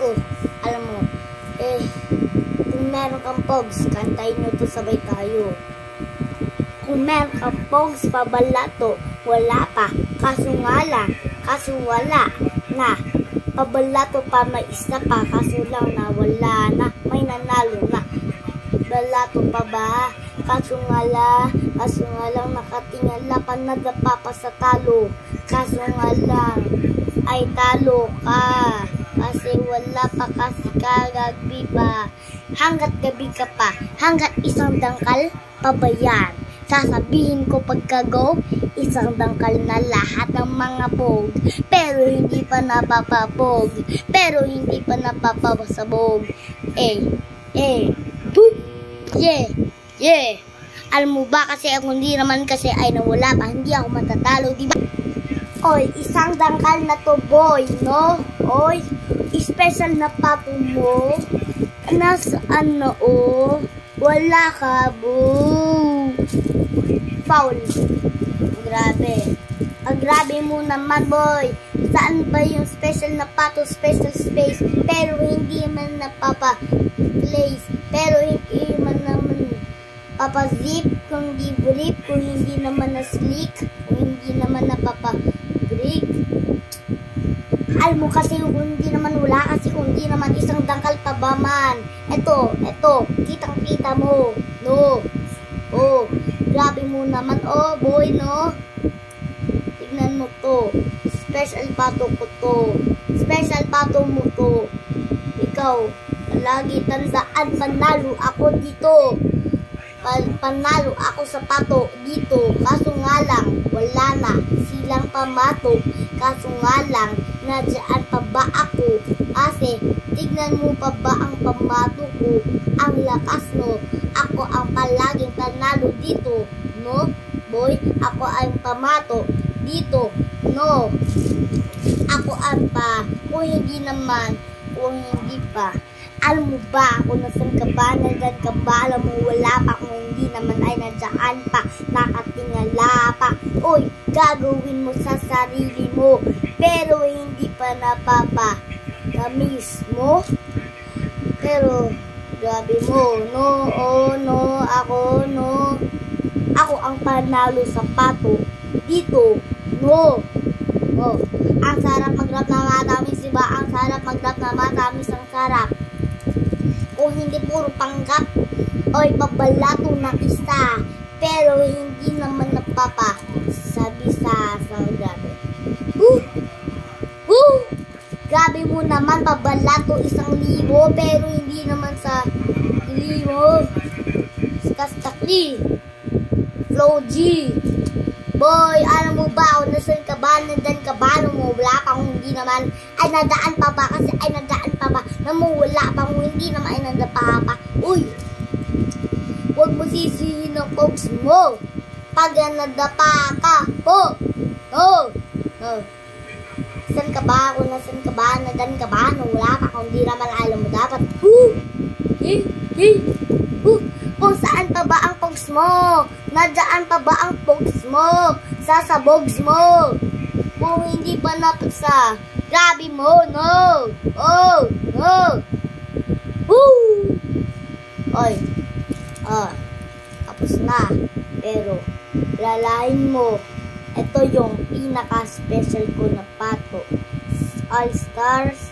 Ito, alam mo, kung meron kang pogs, kantayin nyo to sabay tayo. Kung meron kang pogs, pabalato, wala pa, kaso wala na. Pabalato pa, may isa pa, kaso lang na wala na, may nanalo na. Balato pa ba? Kaso nga lang nakatingala pa, nadapa pa sa talo. Kaso nga lang ay talo ka. Kasi wala pa, kasi kagabi pa. Hanggat gabi ka pa, hanggat isang dangkal pa ba yan? Sasabihin ko pagka-go, isang dangkal na lahat ng mga pog. Pero hindi pa napapapog. Pero hindi pa napapasabog. Boop! Yeah. Alam mo ba kasi kung hindi naman kasi ay nawala pa, hindi ako matatalo, diba? Oy, isang dangkal na to, boy, no? Oy, special na pato mo. Nasaan na, oh? Wala ka, boo. Foul. Grabe mo naman, boy. Saan ba yung special na pato, special space? Pero hindi man napapa-place. Pero hindi man naman papa-zip, kung di grip, kung hindi naman na-slick, kung hindi naman napapa-break. Alam mo kasi kung hindi naman wala, kasi kung hindi naman isang dangkal pa ba man. Eto, kitang-kita mo, no? Oh, grabe mo naman, oh boy, no? Tignan mo to, special pato ko to, special pato mo to. Ikaw, lagi tandaan, panalo ako dito. Panalo ako sa pato dito. Kaso nga lang, wala na silang pamato. Kaso nga lang, nadyan pa ba ako? Kasi, tignan mo pa ba ang pamato ko? Ang lakas, no? Ako ang palaging panalo dito, no? Boy, ako ang pamato dito, no? Ako ang pa. Kung hindi naman, kung hindi pa. Alam mo ba kung nasan ka ba, nandyan ka ba, alam mo wala pa, kung hindi naman ay nandyaan pa, nakatingala pa. Uy, gagawin mo sa sarili mo, pero hindi pa napapa kamis mo. Pero, grabe mo, no, oh, no, ako, no. Ako ang panalo sa pato, dito, no. Oh, ang sarap mag-rap na matamis, diba? Ang sarap mag-rap na matamis, ang sarap. Kung hindi puro panggap, oy, pabalato ng isa. Pero hindi naman napapa sabi sa grabe. Grabe mo naman, pabalato 1,000, pero hindi naman sa 1,000. Kastakli. Flow G. Boy, alam mo ba kung nasan ka ba, nandan ka ba, wala pa, kung hindi naman ay nadaan pa ba, kasi ay nadaan pa ba, wala pa, kung hindi naman ay nadapa pa. Uy, huwag mo sisihin ng pogs mo pag nadapa ka po. Saan ka ba, kung nasan ka ba, nadan ka ba, wala pa, kung hindi naman alam mo dapat. Kung saan pa ba ang pogs mo? Nadaan pa ba ang pogs mo? Sasabogs mo? Kung hindi pa napasa, grabe mo, no? Oh, no. Woo! Oy, tapos na. Pero, lalahin mo. Ito yung pinaka-special ko na pato. All Stars